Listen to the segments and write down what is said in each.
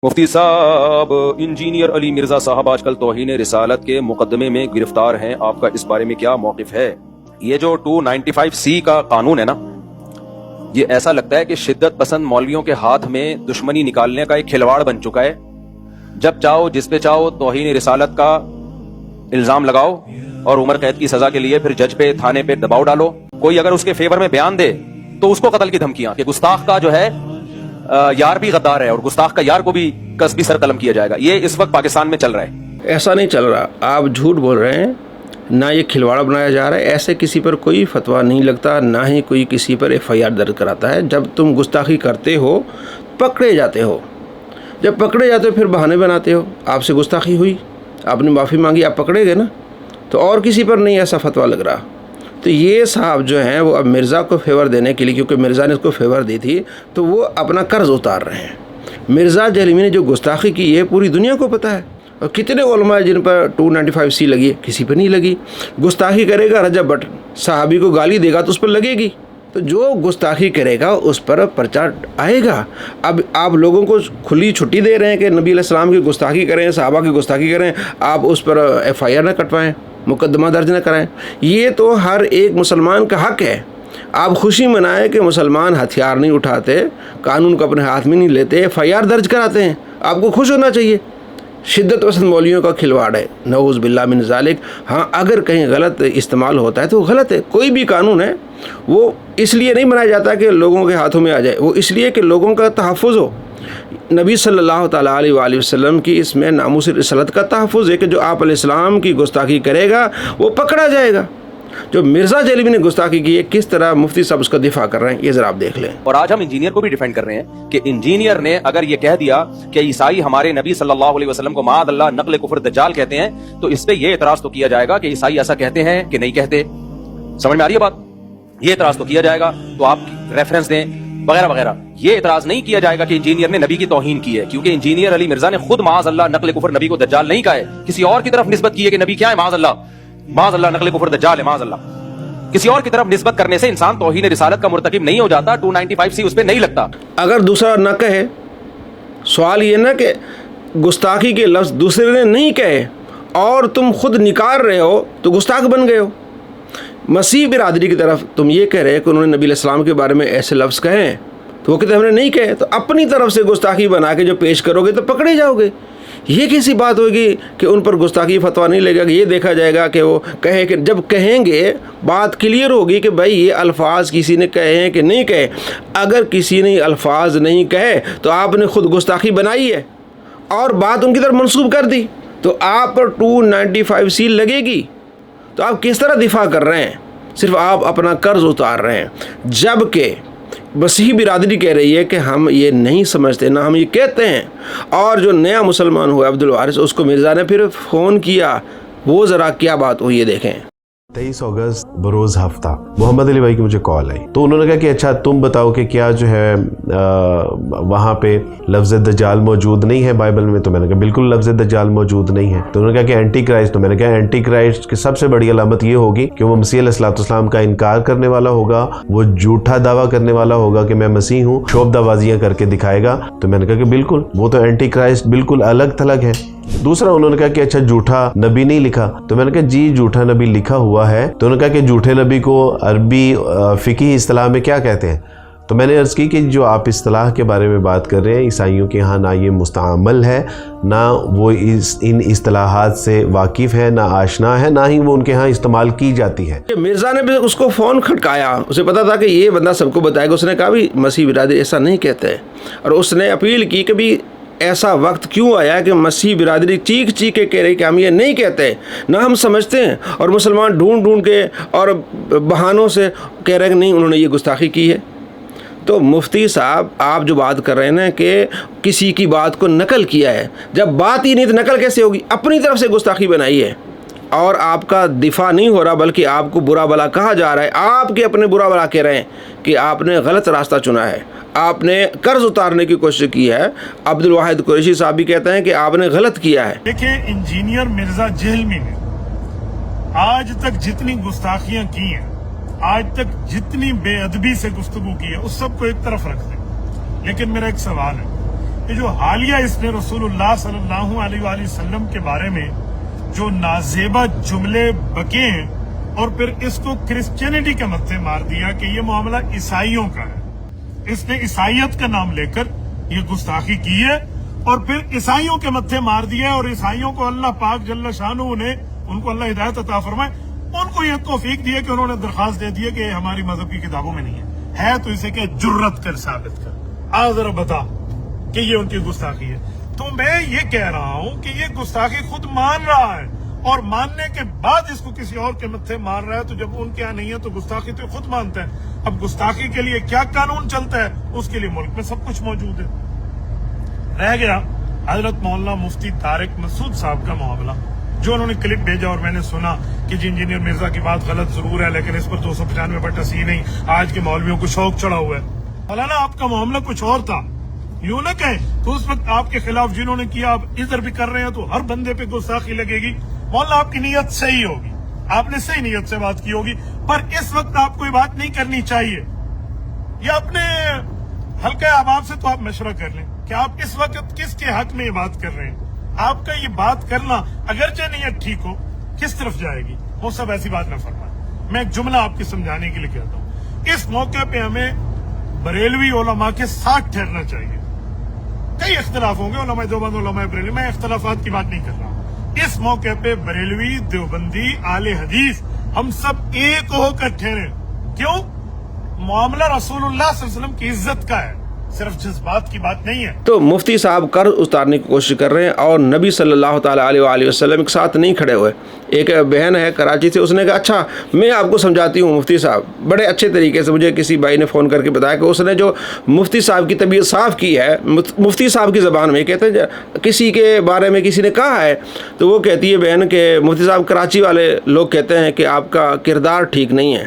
مفتی صاحب، انجینئر علی مرزا صاحب آج کل توہین رسالت کے مقدمے میں گرفتار ہیں، آپ کا اس بارے میں کیا موقف ہے؟ یہ جو 295C کا قانون ہے نا، یہ ایسا لگتا ہے کہ شدت پسند مولویوں کے ہاتھ میں دشمنی نکالنے کا ایک کھلواڑ بن چکا ہے۔ جب چاہو جس پہ چاہو توہین رسالت کا الزام لگاؤ اور عمر قید کی سزا کے لیے پھر جج پہ تھانے پہ دباؤ ڈالو۔ کوئی اگر اس کے فیور میں بیان دے تو اس کو قتل کی دھمکیاں کہ گستاخ کا جو ہے یار بھی غدار ہے اور گستاخ کا یار کو بھی قصبی سر قلم کیا جائے گا۔ یہ اس وقت پاکستان میں چل رہا ہے۔ ایسا نہیں چل رہا، آپ جھوٹ بول رہے ہیں، نہ یہ کھلواڑا بنایا جا رہا ہے۔ ایسے کسی پر کوئی فتویٰ نہیں لگتا، نہ ہی کوئی کسی پر FIR درج کراتا ہے۔ جب تم گستاخی کرتے ہو پکڑے جاتے ہو، جب پکڑے جاتے ہو پھر بہانے بناتے ہو۔ آپ سے گستاخی ہوئی، آپ نے معافی مانگی، آپ پکڑے گئے نا، تو اور کسی پر نہیں ایسا فتویٰ لگ رہا۔ تو یہ صاحب جو ہیں وہ اب مرزا کو فیور دینے کے لیے، کیونکہ مرزا نے اس کو فیور دی تھی، تو وہ اپنا قرض اتار رہے ہیں۔ مرزا جہلمی نے جو گستاخی کی یہ پوری دنیا کو پتہ ہے، اور کتنے علماء جن پر 295C لگی ہے، کسی پہ نہیں لگی۔ گستاخی کرے گا رجب بٹ، صحابی کو گالی دے گا تو اس پر لگے گی، تو جو گستاخی کرے گا اس پر پرچہ آئے گا۔ اب آپ لوگوں کو کھلی چھٹی دے رہے ہیں کہ نبی علیہ السلام کی گستاخی کریں، صحابہ کی گستاخی کریں، آپ اس پر FIR نہ کٹوائیں، مقدمہ درج نہ کرائیں۔ یہ تو ہر ایک مسلمان کا حق ہے۔ آپ خوشی منائیں کہ مسلمان ہتھیار نہیں اٹھاتے، قانون کو اپنے ہاتھ میں نہیں لیتے، FIR درج کراتے ہیں، آپ کو خوش ہونا چاہیے۔ شدت پسند مولویوں کا کھلواڑ ہے، نعوذ باللہ من ذالک۔ ہاں، اگر کہیں غلط استعمال ہوتا ہے تو غلط ہے۔ کوئی بھی قانون ہے وہ اس لیے نہیں بنایا جاتا کہ لوگوں کے ہاتھوں میں آ جائے، وہ اس لیے کہ لوگوں کا تحفظ ہو۔ نبی صلی اللہ تعالیٰ علیہ وآلہ وسلم کی اس میں ناموس رسالت کا تحفظ ہے کہ جو آپ علیہ السلام کی گستاخی کرے گا وہ پکڑا جائے گا۔ جو مرزا جہلمی نے گستاخی کی ہے، کس طرح مفتی صاحب اس کا دفاع کر رہے ہیں، یہ ذرا آپ دیکھ لیں۔ اور آج ہم انجینئر کو بھی ڈیفینڈ کر رہے ہیں کہ انجینئر نے اگر یہ کہہ دیا کہ عیسائی ہمارے نبی صلی اللہ علیہ وسلم کو معاذ اللہ نقل کفر دجال کہتے ہیں، تو اس پہ یہ اعتراض تو کیا جائے گا کہ عیسائی ایسا کہتے ہیں کہ نہیں کہتے۔ سمجھ میں آ رہی ہے بات؟ یہ اعتراض تو کیا جائے گا، تو آپ ریفرنس دیں وغیرہ وغیرہ۔ یہ اعتراض نہیں کیا جائے گا کہ انجینئر نے نبی کی توہین کی ہے، کیونکہ انجینئر علی مرزا نے خود معاذ اللہ نقل کفر نبی کو دجال نہیں کہا ہے، کسی اور کی طرف نسبت کی ہے کہ نبی کیا ہے، معاذ اللہ نقل کفر دجال ہے، معاذ اللہ۔ کسی اور کی طرف نسبت کرنے سے انسان توہین رسالت کا مرتکب نہیں ہو جاتا، 295C اس پہ نہیں لگتا۔ اگر دوسرا نہ کہے، سوال یہ نہ کہ گستاخی کے لفظ دوسرے نے نہیں کہے اور تم خود نکال رہے ہو تو گستاخ بن گئے ہو۔ مسیح برادری کی طرف تم یہ کہہ رہے کہ انہوں نے نبی علیہ السلام کے بارے میں ایسے لفظ کہیں، تو وہ کہتے ہم نے نہیں کہے، تو اپنی طرف سے گستاخی بنا کے جو پیش کرو گے تو پکڑے جاؤ گے۔ یہ کیسی بات ہوگی کہ ان پر گستاخی فتویٰ نہیں لگے گا؟ یہ دیکھا جائے گا کہ وہ کہے، کہ جب کہیں گے بات کلیئر ہوگی کہ بھائی یہ الفاظ کسی نے کہے ہیں کہ نہیں کہے۔ اگر کسی نے الفاظ نہیں کہے تو آپ نے خود گستاخی بنائی ہے اور بات ان کی طرف منسوب کر دی، تو آپ پر 295C لگے گی۔ تو آپ کس طرح دفاع کر رہے ہیں؟ صرف آپ اپنا قرض اتار رہے ہیں، جبکہ مسیحی برادری کہہ رہی ہے کہ ہم یہ نہیں سمجھتے، نہ ہم یہ کہتے ہیں۔ اور جو نیا مسلمان ہوا عبدالوارث، اس کو مرزا نے پھر فون کیا، وہ ذرا کیا بات ہوئی ہے دیکھیں۔ 23 اگست بروز ہفتہ محمد علی بھائی کی مجھے کال آئی، تو انہوں نے کہا کہ اچھا تم بتاؤ کہ کیا جو ہے وہاں پہ لفظ دجال موجود نہیں ہے بائبل میں؟ تو میں نے کہا بالکل لفظ دجال موجود نہیں ہے۔ تو انہوں نے کہا کہ اینٹی کرائسٹ، تو میں نے کہا اینٹی کرائسٹ کی سب سے بڑی علامت یہ ہوگی کہ وہ مسیح علیہ السلام کا انکار کرنے والا ہوگا، وہ جھوٹا دعویٰ کرنے والا ہوگا کہ میں مسیح ہوں، شعبدہ بازیاں کر کے دکھائے گا۔ تو میں نے کہا کہ بالکل، وہ تو اینٹی کرائسٹ بالکل الگ تھلگ ہے۔ دوسرا انہوں نے کہا کہ اچھا جھوٹا نبی نہیں لکھا؟ تو میں نے کہا جی جھوٹا نبی لکھا ہوا ہے۔ تو انہوں نے کہا کہ جھوٹے نبی کو عربی فقہی اصطلاح میں کیا کہتے ہیں؟ تو میں نے عرض کی کہ جو آپ اصطلاح کے بارے میں بات کر رہے ہیں، عیسائیوں کے ہاں نہ یہ مستعمل ہے، نہ وہ ان اصطلاحات سے واقف ہے، نہ آشنا ہے، نہ ہی وہ ان کے ہاں استعمال کی جاتی ہے۔ مرزا نے بھی اس کو فون کھٹکایا، اسے پتا تھا کہ یہ بندہ سب کو بتائے گا۔ اس نے کہا بھی مسیح برادری ایسا نہیں کہتے، اور اس نے اپیل کی کہ بھی ایسا وقت کیوں آیا کہ مسیح برادری چیخ چیخ کے کہہ رہی کہ ہم یہ نہیں کہتے، نہ ہم سمجھتے ہیں، اور مسلمان ڈھونڈ ڈھونڈ کے اور بہانوں سے کہہ رہے ہیں کہ نہیں انہوں نے یہ گستاخی کی ہے۔ تو مفتی صاحب آپ جو بات کر رہے ہیں نا کہ کسی کی بات کو نقل کیا ہے، جب بات ہی نہیں تو نقل کیسے ہوگی؟ اپنی طرف سے گستاخی بنائی ہے، اور آپ کا دفاع نہیں ہو رہا بلکہ آپ کو برا بلا کہا جا رہا ہے۔ آپ کے اپنے برا بلا کہہ رہے ہیں کہ آپ نے غلط راستہ چنا ہے، آپ نے قرض اتارنے کی کوشش کی ہے۔ عبدالواحد قریشی صاحب بھی کہتے ہیں کہ آپ نے غلط کیا ہے۔ دیکھیں، انجینئر مرزا جہلمی نے آج تک جتنی گستاخیاں کی ہیں، آج تک جتنی بے ادبی سے گفتگو کی ہے، اس سب کو ایک طرف رکھ دیں، لیکن میرا ایک سوال ہے کہ جو حالیہ اس نے رسول اللہ صلی اللہ علیہ وآلہ وسلم کے بارے میں جو نازیبہ جملے بکے ہیں اور پھر اس کو کرسچینٹی کے متھے مار دیا کہ یہ معاملہ عیسائیوں کا ہے، اس نے عیسائیت کا نام لے کر یہ گستاخی کی ہے اور پھر عیسائیوں کے متھے مار دیا ہے، اور عیسائیوں کو اللہ پاک جل شانہ نے ان کو اللہ ہدایت عطا فرمائے، ان کو یہ توفیق دی ہے کہ انہوں نے درخواست دے دی ہے کہ یہ ہماری مذہب کی کتابوں میں نہیں ہے تو اسے کہ جرت کر ثابت کر، آ ذرا بتا کہ یہ ان کی گستاخی ہے۔ تو میں یہ کہہ رہا ہوں کہ یہ گستاخی خود مان رہا ہے، اور ماننے کے بعد اس کو کسی اور کے متھے مار رہا ہے، تو جب ان کے یہاں نہیں ہے تو گستاخی تو خود مانتا ہے۔ اب گستاخی کے لیے کیا قانون چلتا ہے، اس کے لیے ملک میں سب کچھ موجود ہے۔ رہ گیا حضرت مولانا مفتی طارق مسعود صاحب کا معاملہ، جو انہوں نے کلپ بھیجا اور میں نے سنا کہ جی انجینئر مرزا کی بات غلط ضرور ہے لیکن اس پر 295 نہیں، آج کے مولویوں کو شوق چڑھا ہوا ہے۔ مولانا آپ کا معاملہ کچھ اور تھا، یوں نہ کہیں تو اس وقت آپ کے خلاف جنہوں نے کیا آپ ادھر بھی کر رہے ہیں تو ہر بندے پہ گستاخی لگے گی۔ مولانا آپ کی نیت صحیح ہوگی، آپ نے صحیح نیت سے بات کی ہوگی، پر اس وقت آپ کو یہ بات نہیں کرنی چاہیے۔ یا اپنے حلقہ احباب سے تو آپ مشورہ کر لیں کہ آپ اس وقت کس کے حق میں یہ بات کر رہے ہیں۔ آپ کا یہ بات کرنا اگرچہ نیت ٹھیک ہو کس طرف جائے گی، وہ سب ایسی بات نہ فرمائیں۔ میں ایک جملہ آپ کی سمجھانے کے لیے کہتا ہوں، اس موقع پہ ہمیں بریلوی علماء کے ساتھ ٹھہرنا چاہیے۔ کئی اختلاف ہوں گے، علماء دیوبند علماء بریلوی، میں اختلافات کی بات نہیں کر رہا ہوں۔ اس موقع پہ بریلوی دیوبندی اہل حدیث ہم سب ایک ہو کر ٹھہرے۔ کیوں؟ معاملہ رسول اللہ صلی اللہ علیہ وسلم کی عزت کا ہے، صرف جذبات کی بات نہیں ہے۔ تو مفتی صاحب قرض اتارنے کی کوشش کر رہے ہیں اور نبی صلی اللہ تعالیٰ علیہ وآلہ وسلم کے ساتھ نہیں کھڑے ہوئے۔ ایک بہن ہے کراچی سے، اس نے کہا اچھا میں آپ کو سمجھاتی ہوں مفتی صاحب، بڑے اچھے طریقے سے مجھے کسی بھائی نے فون کر کے بتایا کہ اس نے جو مفتی صاحب کی طبیعت صاف کی ہے، مفتی صاحب کی زبان میں کہتے ہیں کسی کے بارے میں کسی نے کہا ہے تو وہ کہتی ہے بہن کہ مفتی صاحب کراچی والے لوگ کہتے ہیں کہ آپ کا کردار ٹھیک نہیں ہے،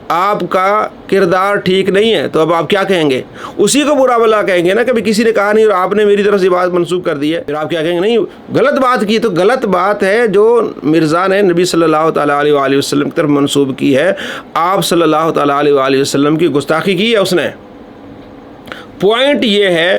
آپ کا کردار ٹھیک نہیں ہے، تو اب آپ کیا کہیں گے؟ اسی کو برا بلا کہیں گے نا، کبھی کسی نے کہا نہیں اور آپ نے میری طرف سے بات منسوخ کر دی ہے، پھر آپ کیا کہیں گے؟ نہیں غلط بات کی، تو غلط بات ہے جو مرزا نے نبی صلی اللہ تعالیٰ علیہ وآلہ وسلم کی طرف منسوب کی ہے، آپ صلی اللہ تعالیٰ علیہ وآلہ وسلم کی گستاخی کی ہے اس نے۔ پوائنٹ یہ ہے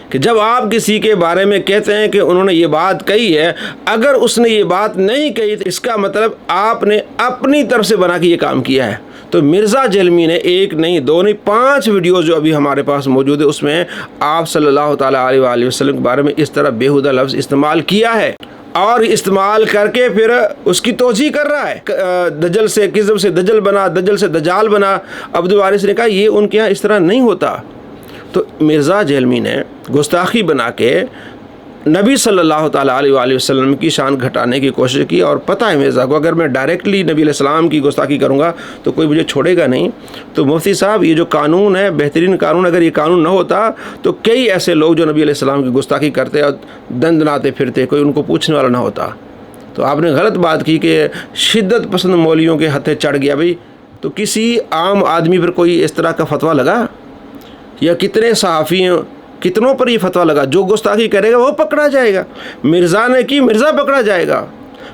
کہ جب آپ کسی کے بارے میں کہتے ہیں کہ انہوں نے یہ بات کہی ہے، اگر اس نے یہ بات نہیں کہی تو اس کا مطلب آپ نے اپنی طرف سے بنا کے یہ کام کیا ہے۔ تو مرزا جہلمی نے ایک نہیں دو نہیں 5 ویڈیوز جو ابھی ہمارے پاس موجود ہے، اس میں آپ صلی اللہ تعالیٰ علیہ وآلہ وسلم کے بارے میں اس طرح بیہودہ لفظ استعمال کیا ہے، اور استعمال کر کے پھر اس کی توجیہ کر رہا ہے۔ دجل سے کذب سے دجل بنا، دجل سے دجال بنا۔ عبد الوارث نے کہا یہ ان کے یہاں اس طرح نہیں ہوتا۔ تو مرزا جہلمی نے گستاخی بنا کے نبی صلی اللہ تعالیٰ علیہ وآلہ وسلم کی شان گھٹانے کی کوشش کی، اور پتہ ہے مرزا کو اگر میں ڈائریکٹلی نبی علیہ السلام کی گستاخی کروں گا تو کوئی مجھے چھوڑے گا نہیں۔ تو مفتی صاحب یہ جو قانون ہے بہترین قانون، اگر یہ قانون نہ ہوتا تو کئی ایسے لوگ جو نبی علیہ السلام کی گستاخی کرتے اور دندناتے پھرتے، کوئی ان کو پوچھنے والا نہ ہوتا۔ تو آپ نے غلط بات کی کہ شدت پسند مولویوں کے ہتھے چڑھ گیا۔ بھائی تو کسی عام آدمی پر کوئی اس طرح کا فتویٰ لگا، یا کتنے صحافی ہیں کتنوں پر یہ فتویٰ لگا؟ جو گستاخی کرے گا وہ پکڑا جائے گا۔ مرزا نے کی، مرزا پکڑا جائے گا،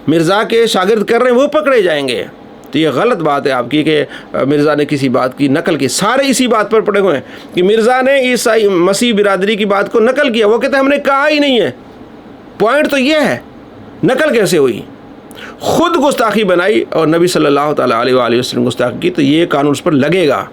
مرزا کے شاگرد کر رہے ہیں وہ پکڑے جائیں گے۔ تو یہ غلط بات ہے آپ کی کہ مرزا نے کسی بات کی نقل کی۔ سارے اسی بات پر پڑے ہوئے ہیں کہ مرزا نے عیسائی مسیح برادری کی بات کو نقل کیا، وہ کہتے ہیں ہم نے کہا ہی نہیں ہے۔ پوائنٹ تو یہ ہے نقل کیسے ہوئی؟ خود گستاخی بنائی اور نبی صلی اللہ تعالیٰ علیہ وآلہ وسلم گستاخی کی، تو یہ قانون اس پر لگے گا۔